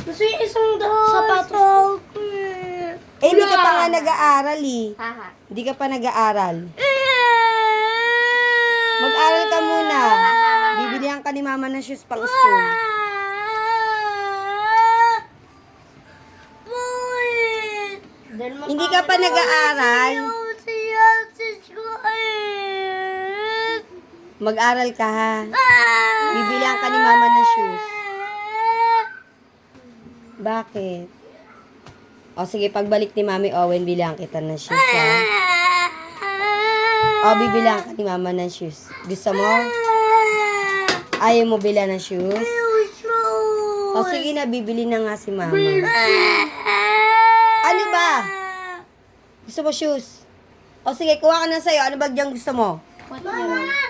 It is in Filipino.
Gusto yung isang sapatos. Eh, hindi ka pa nga nag-aaral eh. Haha. Hindi ka pa nag-aaral. Mag-aral ka muna. Bibilihan ka ni mama ng shoes pang school. Hindi ka pa nag-aaral. Mag-aral ka ha. Bibilihan ka ni mama ng shoes. Bakit? O sige, pagbalik ni Mami Owen, bilihan kita ng shoes ha. O, bibilihan ka ni mama ng shoes. Gusto mo? Ayaw mo bilhan ng shoes? O sige na, bibili na nga si mama. Ano ba? Gusto mo shoes? O sige, kuha ka na sa'yo. Ano ba dyan gusto mo? Watermelon.